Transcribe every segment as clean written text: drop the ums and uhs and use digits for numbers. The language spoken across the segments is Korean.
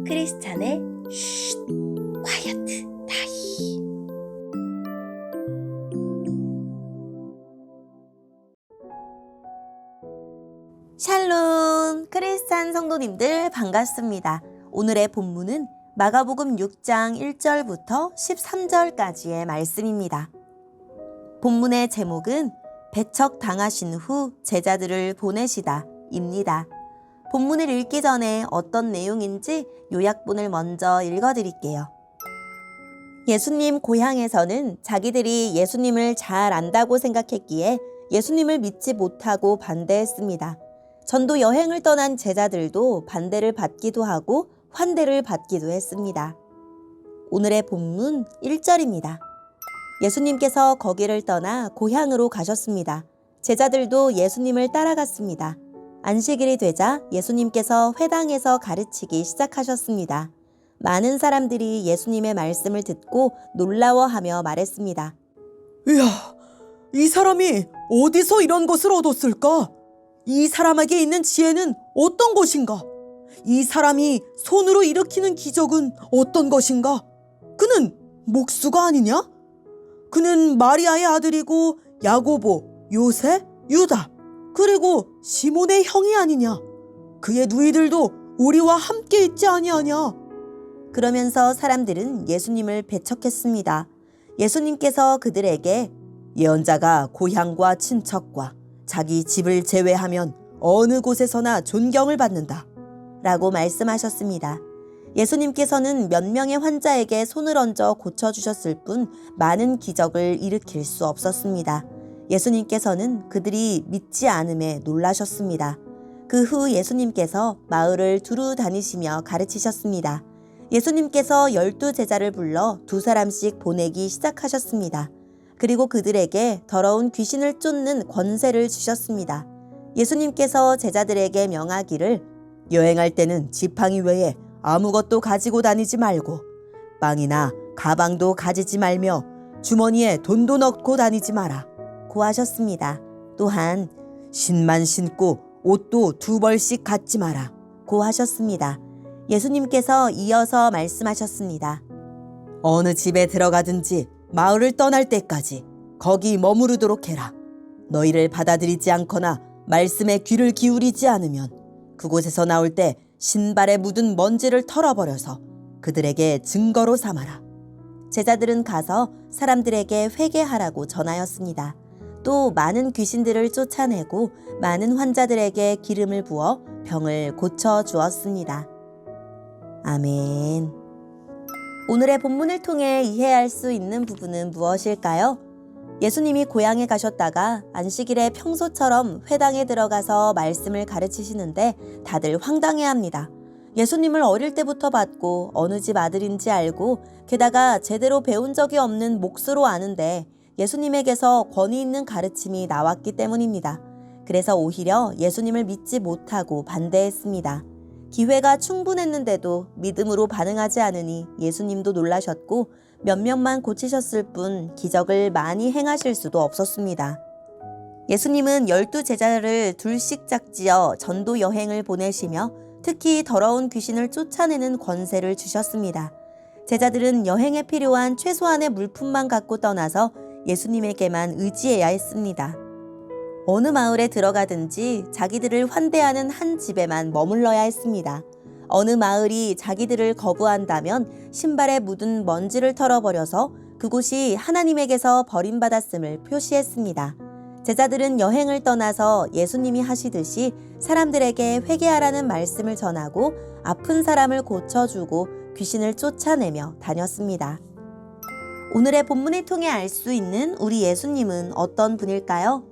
크리스찬의 쉿, 콰이어트 타임. 샬롬, 크리스찬 성도님들 반갑습니다. 오늘의 본문은 마가복음 6장 1절부터 13절까지의 말씀입니다. 본문의 제목은 배척 당하신 후 제자들을 보내시다 입니다. 본문을 읽기 전에 어떤 내용인지 요약본을 먼저 읽어드릴게요. 예수님 고향에서는 자기들이 예수님을 잘 안다고 생각했기에 예수님을 믿지 못하고 반대했습니다. 전도 여행을 떠난 제자들도 반대를 받기도 하고 환대를 받기도 했습니다. 오늘의 본문 1절입니다. 예수님께서 거기를 떠나 고향으로 가셨습니다. 제자들도 예수님을 따라갔습니다. 안식일이 되자 예수님께서 회당에서 가르치기 시작하셨습니다. 많은 사람들이 예수님의 말씀을 듣고 놀라워하며 말했습니다. 이야, 이 사람이 어디서 이런 것을 얻었을까? 이 사람에게 있는 지혜는 어떤 것인가? 이 사람이 손으로 일으키는 기적은 어떤 것인가? 그는 목수가 아니냐? 그는 마리아의 아들이고 야고보, 요새, 유다, 그리고 시몬의 형이 아니냐? 그의 누이들도 우리와 함께 있지 아니하냐? 그러면서 사람들은 예수님을 배척했습니다. 예수님께서 그들에게 예언자가 고향과 친척과 자기 집을 제외하면 어느 곳에서나 존경을 받는다 라고 말씀하셨습니다. 예수님께서는 몇 명의 환자에게 손을 얹어 고쳐주셨을 뿐 많은 기적을 일으킬 수 없었습니다. 예수님께서는 그들이 믿지 않음에 놀라셨습니다. 그 후 예수님께서 마을을 두루 다니시며 가르치셨습니다. 예수님께서 12 제자를 불러 2사람씩 보내기 시작하셨습니다. 그리고 그들에게 더러운 귀신을 쫓는 권세를 주셨습니다. 예수님께서 제자들에게 명하기를 여행할 때는 지팡이 외에 아무것도 가지고 다니지 말고 빵이나 가방도 가지지 말며 주머니에 돈도 넣고 다니지 마라 고하셨습니다. 또한 신만 신고 옷도 2벌씩 갖지 마라 고하셨습니다. 예수님께서 이어서 말씀하셨습니다. 어느 집에 들어가든지 마을을 떠날 때까지 거기 머무르도록 해라. 너희를 받아들이지 않거나 말씀에 귀를 기울이지 않으면 그곳에서 나올 때 신발에 묻은 먼지를 털어버려서 그들에게 증거로 삼아라. 제자들은 가서 사람들에게 회개하라고 전하였습니다. 또 많은 귀신들을 쫓아내고 많은 환자들에게 기름을 부어 병을 고쳐 주었습니다. 아멘. 오늘의 본문을 통해 이해할 수 있는 부분은 무엇일까요? 예수님이 고향에 가셨다가 안식일에 평소처럼 회당에 들어가서 말씀을 가르치시는데 다들 황당해합니다. 예수님을 어릴 때부터 봤고 어느 집 아들인지 알고 게다가 제대로 배운 적이 없는 몫으로 아는데 예수님에게서 권위 있는 가르침이 나왔기 때문입니다. 그래서 오히려 예수님을 믿지 못하고 반대했습니다. 기회가 충분했는데도 믿음으로 반응하지 않으니 예수님도 놀라셨고 몇 명만 고치셨을 뿐 기적을 많이 행하실 수도 없었습니다. 예수님은 12 제자를 둘씩 짝지어 전도 여행을 보내시며 특히 더러운 귀신을 쫓아내는 권세를 주셨습니다. 제자들은 여행에 필요한 최소한의 물품만 갖고 떠나서 예수님에게만 의지해야 했습니다. 어느 마을에 들어가든지 자기들을 환대하는 한 집에만 머물러야 했습니다. 어느 마을이 자기들을 거부한다면 신발에 묻은 먼지를 털어버려서 그곳이 하나님에게서 버림받았음을 표시했습니다. 제자들은 여행을 떠나서 예수님이 하시듯이 사람들에게 회개하라는 말씀을 전하고 아픈 사람을 고쳐주고 귀신을 쫓아내며 다녔습니다. 오늘의 본문을 통해 알 수 있는 우리 예수님은 어떤 분일까요?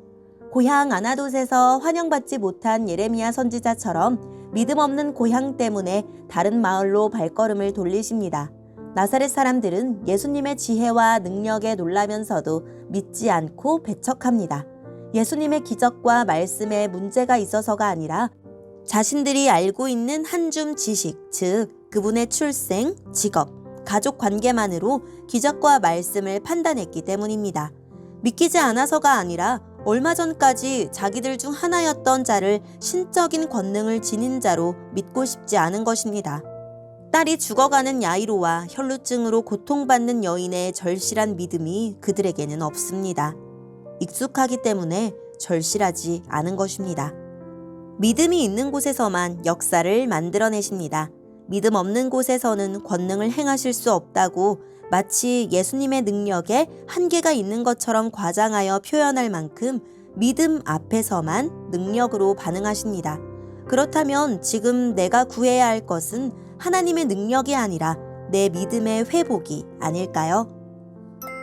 고향 아나돗에서 환영받지 못한 예레미야 선지자처럼 믿음 없는 고향 때문에 다른 마을로 발걸음을 돌리십니다. 나사렛 사람들은 예수님의 지혜와 능력에 놀라면서도 믿지 않고 배척합니다. 예수님의 기적과 말씀에 문제가 있어서가 아니라 자신들이 알고 있는 한 줌 지식, 즉 그분의 출생, 직업, 가족 관계만으로 기적과 말씀을 판단했기 때문입니다. 믿기지 않아서가 아니라 얼마 전까지 자기들 중 하나였던 자를 신적인 권능을 지닌 자로 믿고 싶지 않은 것입니다. 딸이 죽어가는 야이로와 혈루증으로 고통받는 여인의 절실한 믿음이 그들에게는 없습니다. 익숙하기 때문에 절실하지 않은 것입니다. 믿음이 있는 곳에서만 역사를 만들어내십니다. 믿음 없는 곳에서는 권능을 행하실 수 없다고 마치 예수님의 능력에 한계가 있는 것처럼 과장하여 표현할 만큼 믿음 앞에서만 능력으로 반응하십니다. 그렇다면 지금 내가 구해야 할 것은 하나님의 능력이 아니라 내 믿음의 회복이 아닐까요?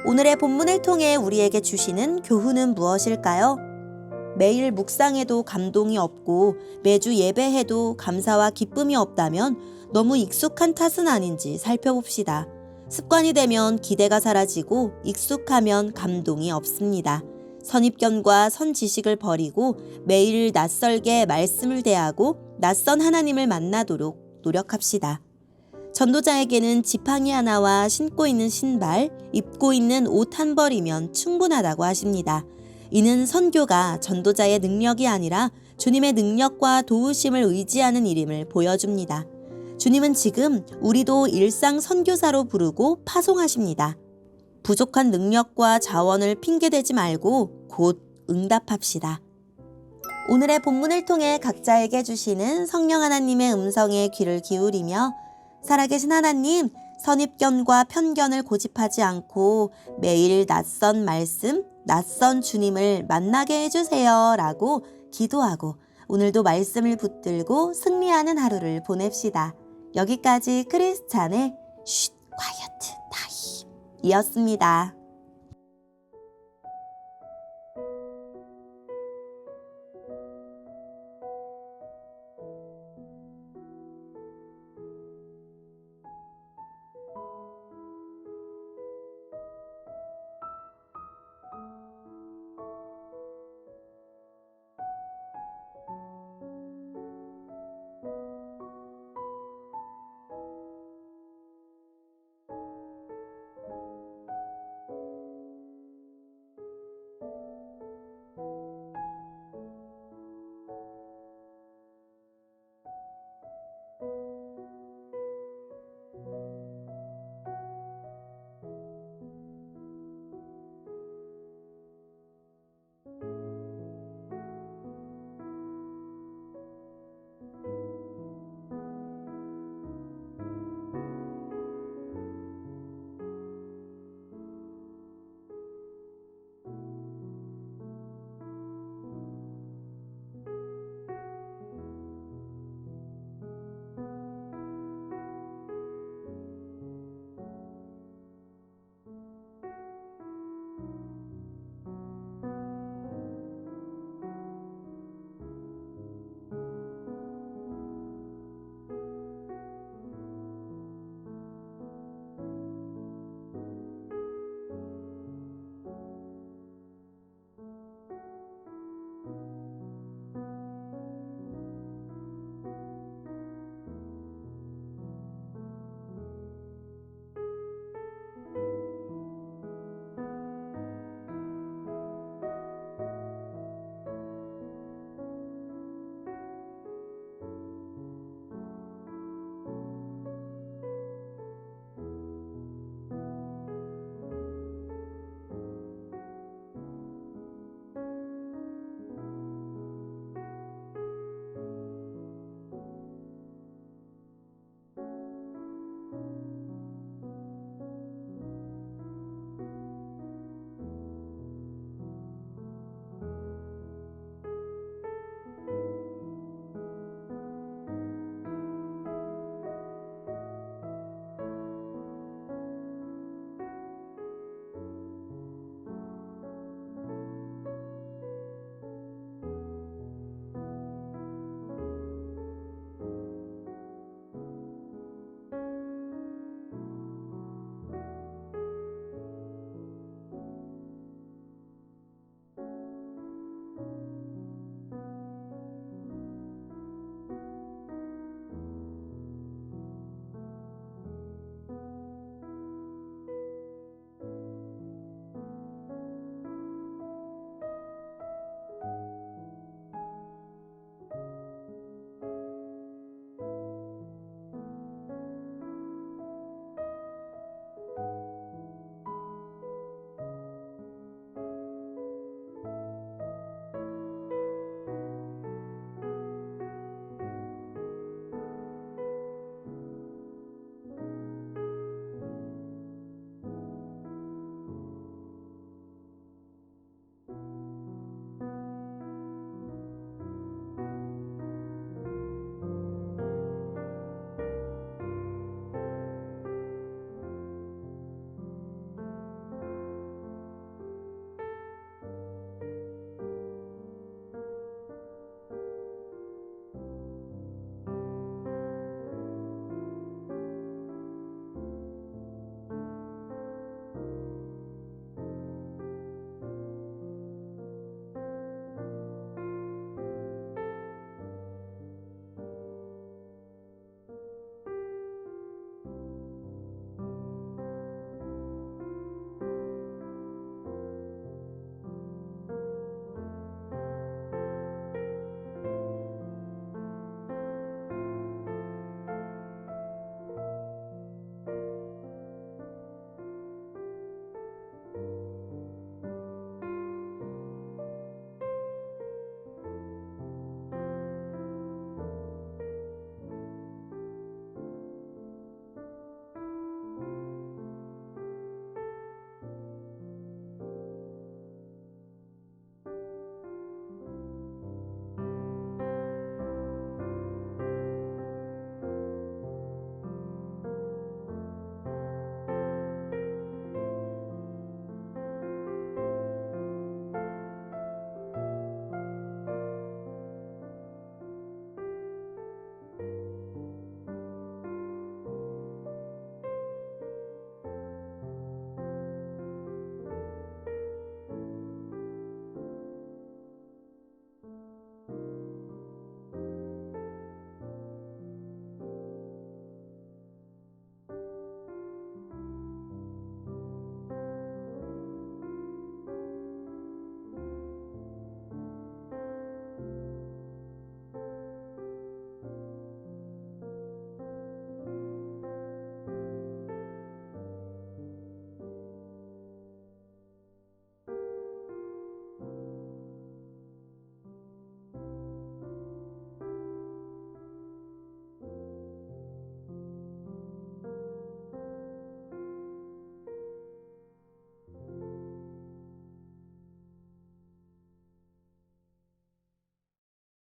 오늘의 본문을 통해 우리에게 주시는 교훈은 무엇일까요? 매일 묵상해도 감동이 없고 매주 예배해도 감사와 기쁨이 없다면 너무 익숙한 탓은 아닌지 살펴봅시다. 습관이 되면 기대가 사라지고 익숙하면 감동이 없습니다. 선입견과 선지식을 버리고 매일 낯설게 말씀을 대하고 낯선 하나님을 만나도록 노력합시다. 전도자에게는 지팡이 하나와 신고 있는 신발, 입고 있는 옷 한 벌이면 충분하다고 하십니다. 이는 선교가 전도자의 능력이 아니라 주님의 능력과 도우심을 의지하는 일임을 보여줍니다. 주님은 지금 우리도 일상 선교사로 부르고 파송하십니다. 부족한 능력과 자원을 핑계대지 말고 곧 응답합시다. 오늘의 본문을 통해 각자에게 주시는 성령 하나님의 음성에 귀를 기울이며 살아계신 하나님, 선입견과 편견을 고집하지 않고 매일 낯선 말씀, 낯선 주님을 만나게 해주세요 라고 기도하고 오늘도 말씀을 붙들고 승리하는 하루를 보냅시다. 여기까지 크리스찬의 쉿 콰이어트 타임 이었습니다.